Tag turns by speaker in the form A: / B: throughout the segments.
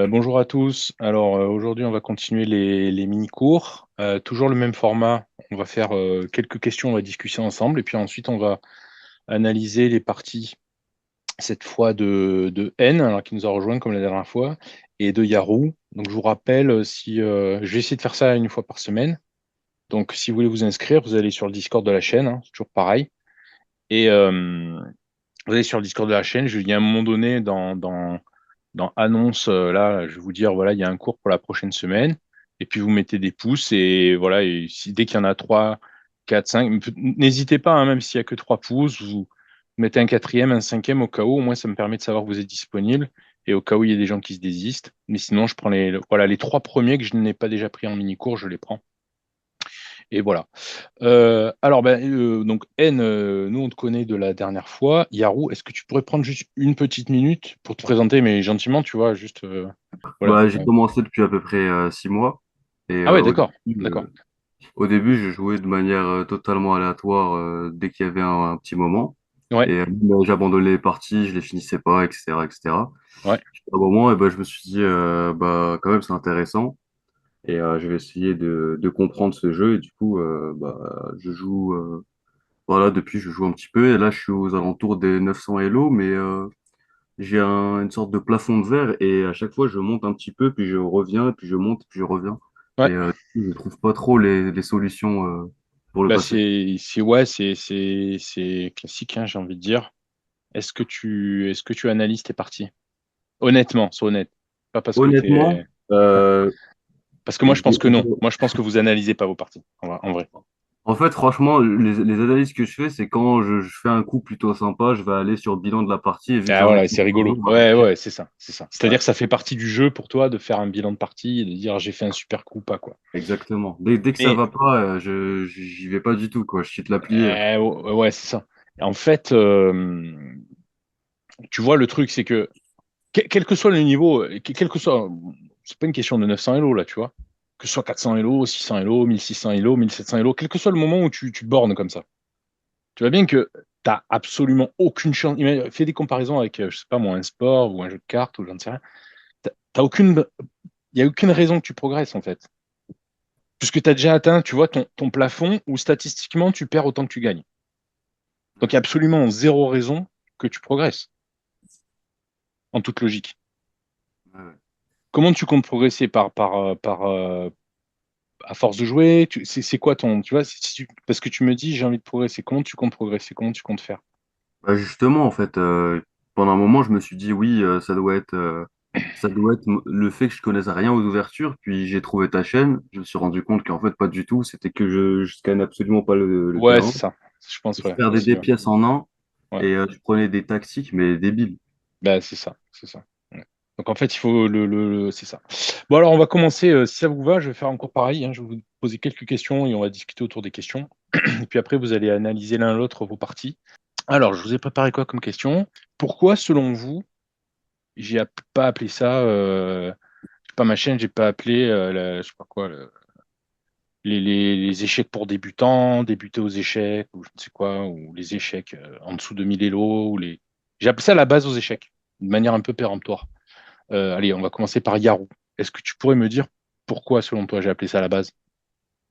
A: Bonjour à tous. Alors aujourd'hui, on va continuer les mini-cours. Toujours le même format. On va faire quelques questions, on va discuter ensemble. Et puis ensuite, on va analyser les parties, cette fois de N, alors, qui nous a rejoint comme la dernière fois, et de Yarou. Donc je vous rappelle, si je vais essayer de faire ça une fois par semaine. Donc si vous voulez vous inscrire, vous allez sur le Discord de la chaîne, hein, c'est toujours pareil. Et vous allez sur le Discord de la chaîne. Il y a un moment donné dans annonce, là, je vais vous dire, voilà, il y a un cours pour la prochaine semaine. Et puis vous mettez des pouces et voilà, et si, dès qu'il y en a 3, 4, 5, n'hésitez pas, hein, même s'il n'y a que 3 pouces, vous mettez un quatrième, un cinquième au cas où. Au moins, ça me permet de savoir que vous êtes disponible et au cas où il y a des gens qui se désistent. Mais sinon, je prends voilà, les 3 premiers que je n'ai pas déjà pris en mini-cours, je les prends. Et voilà. Alors, donc N, nous on te connaît de la dernière fois. Yarou, est-ce que tu pourrais prendre juste une petite minute pour te présenter, mais gentiment, tu vois, juste voilà.
B: Bah, j'ai commencé depuis à peu près 6 mois. Et
A: Ah ouais, d'accord, d'accord.
B: au début, je jouais de manière totalement aléatoire dès qu'il y avait un petit moment.
A: Ouais,
B: Et j'abandonnais les parties, je les finissais pas, etc., etc.
A: ouais.
B: À un moment, je me suis dit, bah, quand même, c'est intéressant. Et je vais essayer de comprendre ce jeu. Et du coup, je joue, voilà, depuis, je joue un petit peu. Et là, je suis aux alentours des 900 Elo, mais j'ai une sorte de plafond de verre et à chaque fois je monte un petit peu, puis je reviens, puis je monte, puis je reviens. Et
A: Ouais.
B: je trouve pas trop les solutions pour le
A: Bah
B: passer.
A: ouais, c'est classique, hein, j'ai envie de dire. Est-ce que tu analyses tes parties? Honnêtement, sois honnête. Pas parce que
B: Honnêtement,
A: t'es. Ouais. Parce que moi,
B: je
A: je pense
B: dis-
A: que non. Moi, je pense que vous analysez pas vos parties, en vrai.
B: en fait, franchement, les analyses que je fais, c'est quand je fais un coup plutôt sympa, je vais aller sur le bilan de la partie et vu que
A: Ah
B: j'en ai
A: voilà,
B: fait
A: c'est
B: un
A: rigolo.
B: jour,
A: Ouais, ouais, c'est ça, c'est ça. C'est-à-dire
B: ouais,
A: que ça fait partie du jeu pour toi de faire un bilan de partie et de dire j'ai fait un super coup ou pas, quoi.
B: exactement. Dès que ça
A: Mais
B: va pas, j'y vais pas du tout, quoi. Je quitte l'appli.
A: ouais, ouais, c'est ça. Et en fait, tu vois, le truc, c'est que quel que soit le niveau, quel que soit, c'est pas une question de 900 Elo là, tu vois. Que ce soit 400 Elo, 600 Elo, 1600 Elo, 1700 Elo, quel que soit le moment où tu te bornes comme ça. Tu vois bien que t'as absolument aucune chance. Fais des comparaisons avec, je sais pas moi, un sport ou un jeu de cartes ou j'en sais rien. T'as aucune, il y a aucune raison que tu progresses en fait. Puisque tu as déjà atteint, tu vois, ton plafond où statistiquement tu perds autant que tu gagnes. Donc il y a absolument zéro raison que tu progresses, en toute logique.
B: Ouais, ouais.
A: Comment tu comptes progresser à force de jouer? C'est quoi ton, tu vois, parce que tu me dis j'ai envie de progresser. Comment tu comptes progresser? Comment tu comptes faire?
B: Bah, justement, en fait, pendant un moment, je me suis dit, oui, ça doit être le fait que je connaisse rien aux ouvertures. Puis j'ai trouvé ta chaîne. Je me suis rendu compte qu'en fait, pas du tout. C'était que je scanne absolument pas le
A: Ouais,
B: terrain.
A: c'est ça. Je pense,
B: Je
A: ouais,
B: perdais
A: aussi.
B: des
A: Ouais.
B: pièces en un
A: Ouais.
B: et je prenais des tactiques, mais débiles.
A: Bah, c'est ça, c'est ça. Ouais. Donc en fait, il faut c'est ça. Bon alors on va commencer. Si ça vous va, je vais faire encore pareil, hein. Je vais vous poser quelques questions et on va discuter autour des questions. Et puis après, vous allez analyser l'un l'autre vos parties. Alors, je vous ai préparé quoi comme question? Pourquoi, selon vous, pas appelé ça, pas ma chaîne, j'ai pas appelé, je sais pas quoi, les échecs pour débutants, débuter aux échecs, ou je ne sais quoi, ou les échecs en dessous de 1000 Elo, j'ai appelé ça la base aux échecs, de manière un peu péremptoire. Allez, on va commencer par Yarou. Est-ce que tu pourrais me dire pourquoi, selon toi, j'ai appelé ça la base?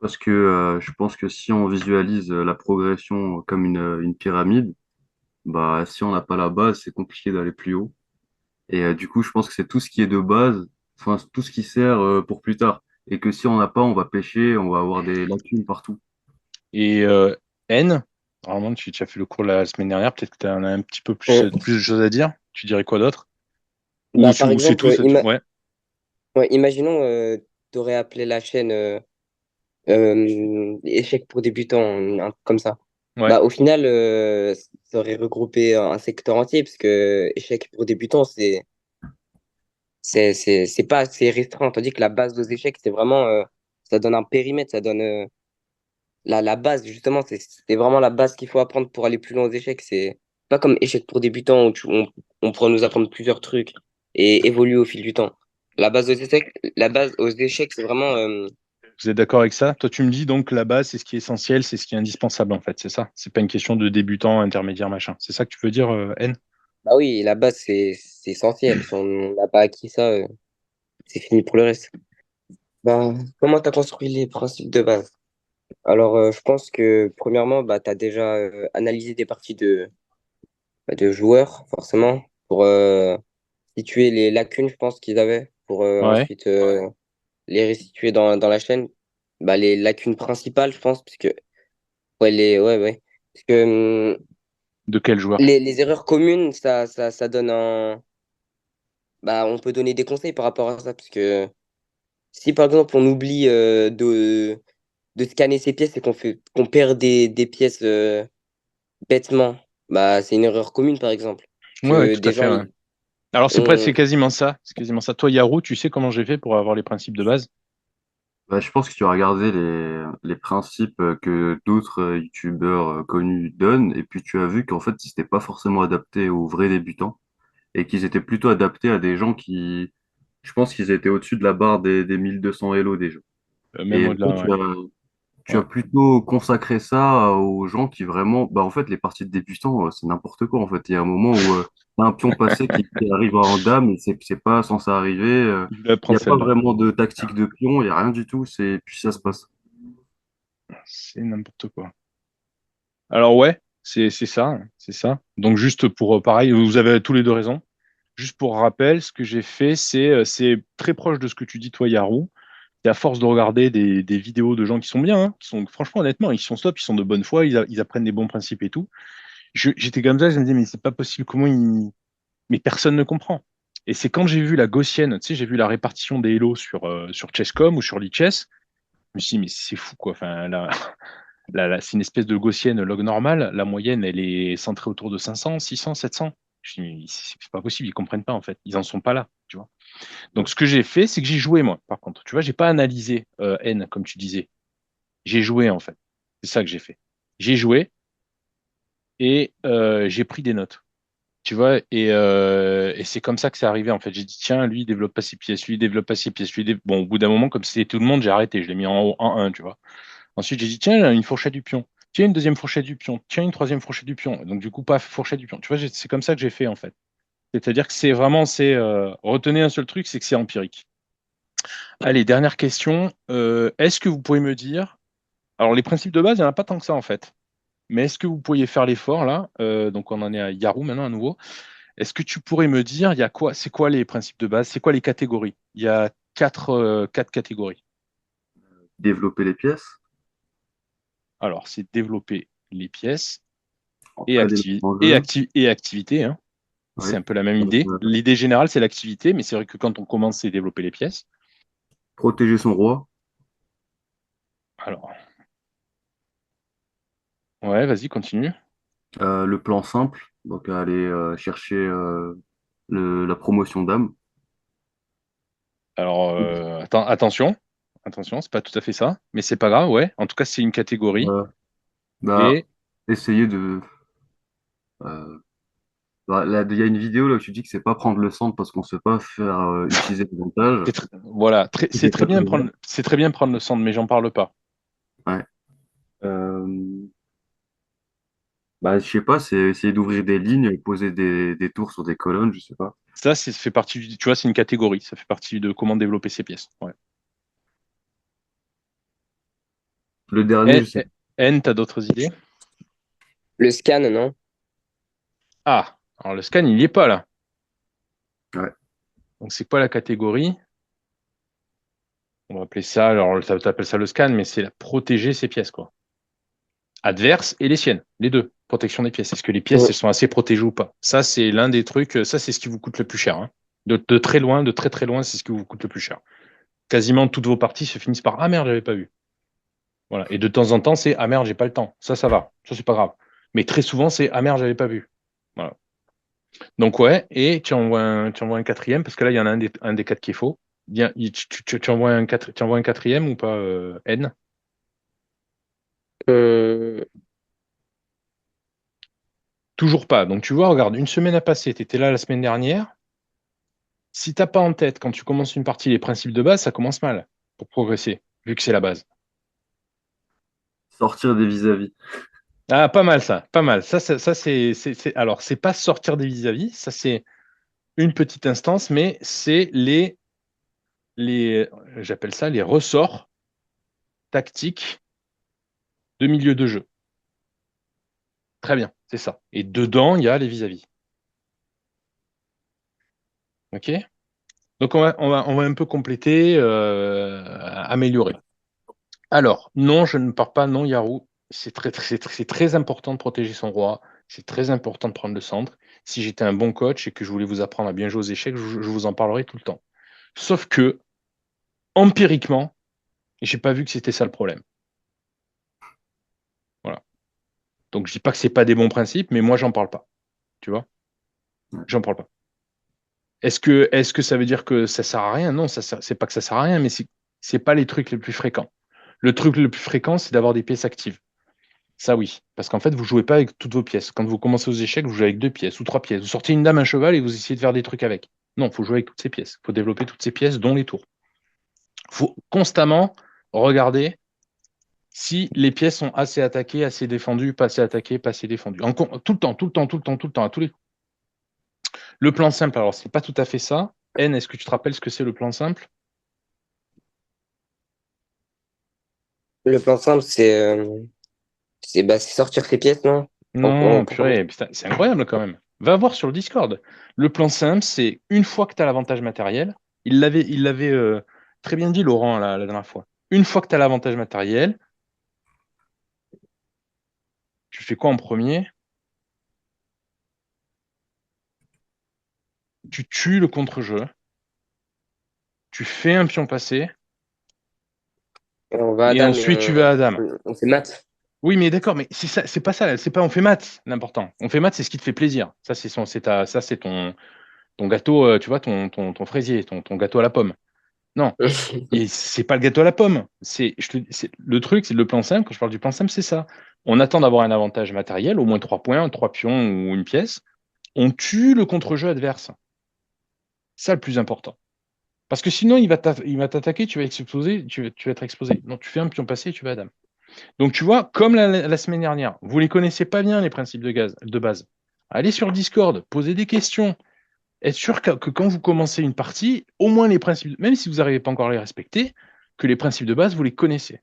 B: Parce que je pense que si on visualise la progression comme une pyramide, bah, si on n'a pas la base, c'est compliqué d'aller plus haut. Et du coup, je pense que c'est tout ce qui est de base, enfin, tout ce qui sert pour plus tard. Et que si on n'a pas, on va pêcher, on va avoir des lacunes partout.
A: Et N, normalement, tu as fait le cours la semaine dernière, peut-être que tu en as un petit peu
C: Euh,
A: plus de choses à dire. Tu dirais quoi d'autre?
C: Par
A: Ou c'est
C: exemple,
A: tout, ouais.
C: ouais, imaginons tu aurais appelé la chaîne échec pour débutants, un truc comme ça.
A: Ouais.
C: Bah, au final, ça aurait regroupé un secteur entier, parce que échec pour débutants, c'est pas assez restreint. Tandis que la base aux échecs, c'est vraiment, ça donne un périmètre, ça donne la base, justement, c'est vraiment la base qu'il faut apprendre pour aller plus loin aux échecs. C'est pas comme échec pour débutants où on pourra nous apprendre plusieurs trucs et évoluer au fil du temps. La base aux échecs, c'est vraiment,
A: Vous êtes d'accord avec ça? Toi, tu me dis donc la base, c'est ce qui est essentiel, c'est ce qui est indispensable en fait, c'est ça? C'est pas une question de débutant, intermédiaire, machin. C'est ça que tu veux dire, N?
C: bah oui, la base, c'est essentiel. Si on n'a pas acquis ça, c'est fini pour le reste. Bah, comment tu as construit les principes de base? Alors, je pense que premièrement, bah, tu as déjà analysé des parties de joueurs, forcément, pour situer les lacunes, je pense qu'ils avaient, pour
A: Ouais.
C: ensuite les restituer dans la chaîne. Bah, les lacunes principales, je pense, parce que, ouais. Parce que
A: De quel joueur?
C: les erreurs communes, ça donne un. Bah, on peut donner des conseils par rapport à ça, parce que si par exemple on oublie de scanner ses pièces et qu'on perd des pièces bêtement, bah, c'est une erreur commune, par exemple.
A: Ouais, ouais,
C: Que
A: tout à
C: des
A: fait,
C: gens,
A: ouais. Alors, c'est
C: ont-
A: quasiment ça. C'est quasiment ça. Toi, Yarou, tu sais comment j'ai fait pour avoir les principes de base?
B: Bah, je pense que tu as regardé les principes que d'autres youtubeurs connus donnent, et puis tu as vu qu'en fait, ils n'étaient pas forcément adaptés aux vrais débutants, et qu'ils étaient plutôt adaptés à des gens qui, je pense qu'ils étaient au-dessus de la barre des 1200 Elo déjà.
A: Même
B: Et toi,
A: au-delà, ouais.
B: tu as
A: Ouais.
B: plutôt consacré ça aux gens qui vraiment, bah en fait, les parties de débutants, c'est n'importe quoi en fait. Il y a un moment où t'as un pion passé qui arrive en dame et c'est pas censé arriver.
A: Je vais
B: Il
A: prendre
B: n'y a pas
A: celle-là.
B: vraiment de tactique de pion, il n'y a rien du tout. C'est puis ça se passe.
A: C'est n'importe quoi. Alors, ouais, c'est ça, hein, c'est ça. Donc, juste pour, pareil, vous avez tous les deux raison. Juste pour rappel, ce que j'ai fait, c'est très proche de ce que tu dis, toi, Yarou. Et à force de regarder des vidéos de gens qui sont bien, hein, qui sont, franchement, honnêtement, ils sont top, ils sont de bonne foi, ils apprennent des bons principes et tout. J'étais comme ça, je me disais, mais c'est pas possible, comment ils. Mais personne ne comprend. Et c'est quand j'ai vu la gaussienne, tu sais, j'ai vu la répartition des Hello sur Chesscom ou sur Lichess, je me suis dit, mais c'est fou, quoi. Enfin, là, c'est une espèce de gaussienne log normale. La moyenne, elle est centrée autour de 500, 600, 700. Je me dis, c'est pas possible, ils comprennent pas, en fait. Ils en sont pas là, tu vois. Donc, ce que j'ai fait, c'est que j'ai joué, moi, par contre. Tu vois, j'ai pas analysé N, comme tu disais. J'ai joué, en fait. C'est ça que j'ai fait. J'ai joué et j'ai pris des notes. Tu vois, et c'est comme ça que c'est arrivé, en fait. J'ai dit, tiens, lui, il développe pas ses pièces, lui, il développe pas ses pièces. Bon, au bout d'un moment, comme c'était tout le monde, j'ai arrêté. Je l'ai mis en haut, en 1, tu vois. Ensuite, j'ai dit, tiens, une fourchette du pion. Tiens, une deuxième fourchette du pion. Tiens, une troisième fourchette du pion. Donc, du coup, pas fourchette du pion. Tu vois, c'est comme ça que j'ai fait, en fait. C'est-à-dire que retenez un seul truc, c'est que c'est empirique. Allez, dernière question. Est-ce que vous pouvez me dire, alors les principes de base, il n'y en a pas tant que ça, en fait. Mais est-ce que vous pourriez faire l'effort, là? Donc, on en est à Yarou maintenant, à nouveau. Est-ce que tu pourrais me dire, il y a quoi, c'est quoi les principes de base? C'est quoi les catégories? Il y a quatre catégories.
B: Développer les pièces,
A: Alors, c'est développer les pièces et,
B: entrer des maîtres en jeu.
A: et activité, hein.
B: Oui.
A: C'est un peu la même
B: Donc,
A: idée. L'idée générale, c'est l'activité, mais c'est vrai que quand on commence, c'est développer les pièces.
B: protéger son roi.
A: Alors, ouais, vas-y, continue.
B: Le plan simple, donc aller chercher la promotion d'âme.
A: Alors, attention, attention, c'est pas tout à fait ça, mais c'est pas grave, ouais. En tout cas, c'est une catégorie.
B: Euh, bah,
A: Et
B: essayer de. Bah, là, il y a une vidéo là où tu dis que c'est pas prendre le centre parce qu'on sait pas faire utiliser l'avantage.
A: voilà,
B: C'est pas tout vrai.
A: c'est très bien prendre le centre, mais j'en parle pas.
B: Ouais. Bah, je sais pas, c'est essayer d'ouvrir des lignes et poser des tours sur des colonnes, je sais pas.
A: Ça, fait partie tu vois, c'est une catégorie. Ça fait partie de comment développer ses pièces. Ouais.
B: Le dernier,
A: N,
B: je sais pas.
A: N, t'as d'autres idées?
C: le scan, non?
A: Ah, alors le scan, il n'y est pas là.
B: Ouais.
A: Donc, c'est quoi la catégorie? On va appeler ça, alors, t'appelles ça le scan, mais c'est protéger ses pièces, quoi. Adverse et les siennes, les deux. Protection des pièces. Est-ce que les pièces,
C: Mm.
A: elles sont assez protégées ou pas? Ça, c'est l'un des trucs, ça, c'est ce qui vous coûte le plus cher, hein. De très loin, de très très loin, c'est ce qui vous coûte le plus cher. Quasiment toutes vos parties se finissent par ah merde, j'avais pas vu. Voilà. Et de temps en temps, c'est ah merde, j'ai pas le temps. Ça va. Ça, c'est pas grave. Mais très souvent, c'est ah merde, j'avais pas vu. Voilà. Donc, ouais, et tu envoies un quatrième, parce que là, il y en a un des quatre qui est faux. Bien, tu envoies tu envoies un quatrième ou pas, N?
C: Euh,
A: Toujours pas. Donc, tu vois, regarde, une semaine a passé, tu étais là la semaine dernière. Si t'as pas en tête, quand tu commences une partie, les principes de base, ça commence mal pour progresser, vu que c'est la base.
B: Sortir des vis-à-vis.
A: Ah, pas mal ça, pas mal. Ça alors, c'est pas sortir des vis-à-vis, ça c'est une petite instance, mais c'est j'appelle ça les ressorts tactiques de milieu de jeu. Très bien, c'est ça. Et dedans, il y a les vis-à-vis. OK? Donc, on va un peu compléter, améliorer. Alors, non, je ne pars pas, non, Yarou. C'est très important de protéger son roi. C'est très important de prendre le centre. Si j'étais un bon coach et que je voulais vous apprendre à bien jouer aux échecs, je vous en parlerai tout le temps. Sauf que, empiriquement, j'ai pas vu que c'était ça le problème. Voilà. Donc, je dis pas que c'est pas des bons principes, mais moi, j'en parle pas. Tu vois? J'en parle pas. Est-ce que ça veut dire que ça sert à rien? Non, c'est pas que ça sert à rien, mais c'est pas les trucs les plus fréquents. Le truc le plus fréquent, c'est d'avoir des pièces actives. Ça, oui. Parce qu'en fait, vous jouez pas avec toutes vos pièces. Quand vous commencez aux échecs, vous jouez avec 2 pièces ou 3 pièces. Vous sortez une dame, un cheval et vous essayez de faire des trucs avec. Non, il faut jouer avec toutes ces pièces. Il faut développer toutes ces pièces, dont les tours. Il faut constamment regarder si les pièces sont assez attaquées, assez défendues, pas assez attaquées, pas assez défendues. Tout le temps, tout le temps, tout le temps, tout le temps, à tous les coups. Le plan simple, alors, c'est pas tout à fait ça. N, est-ce que tu te rappelles ce que c'est le plan simple?
C: Le plan simple, c'est sortir ses pièces, non?
A: Non, purée, putain, c'est incroyable quand même. Va voir sur le Discord. Le plan simple, c'est une fois que tu as l'avantage matériel, il l'avait très bien dit Laurent la dernière fois. Une fois que tu as l'avantage matériel, tu fais quoi en premier? Tu tues le contre-jeu, tu fais un pion passé,
C: Et on va à
A: et
C: dame et
A: ensuite tu vas à dame.
C: on fait mat.
A: Oui, mais d'accord, mais c'est ça, c'est pas ça, c'est pas on fait maths, l'important. On fait maths, c'est ce qui te fait plaisir. Ça, c'est ton gâteau, tu vois, ton fraisier, ton gâteau à la pomme. Non. Et c'est pas le gâteau à la pomme. Le truc, c'est le plan simple. Quand je parle du plan simple, c'est ça. On attend d'avoir un avantage matériel, au moins 3 points, 3 pions ou une pièce. On tue le contre-jeu adverse. Ça, le plus important. Parce que sinon, il va t'attaquer, tu vas exploser, tu vas être exposé. Donc, tu fais un pion passé et tu vas à dame. Donc, tu vois, comme la semaine dernière, vous les connaissez pas bien, les principes de base. Allez sur le Discord, posez des questions. Être sûr que quand vous commencez une partie, au moins les principes, même si vous n'arrivez pas encore à les respecter, que les principes de base, vous les connaissez.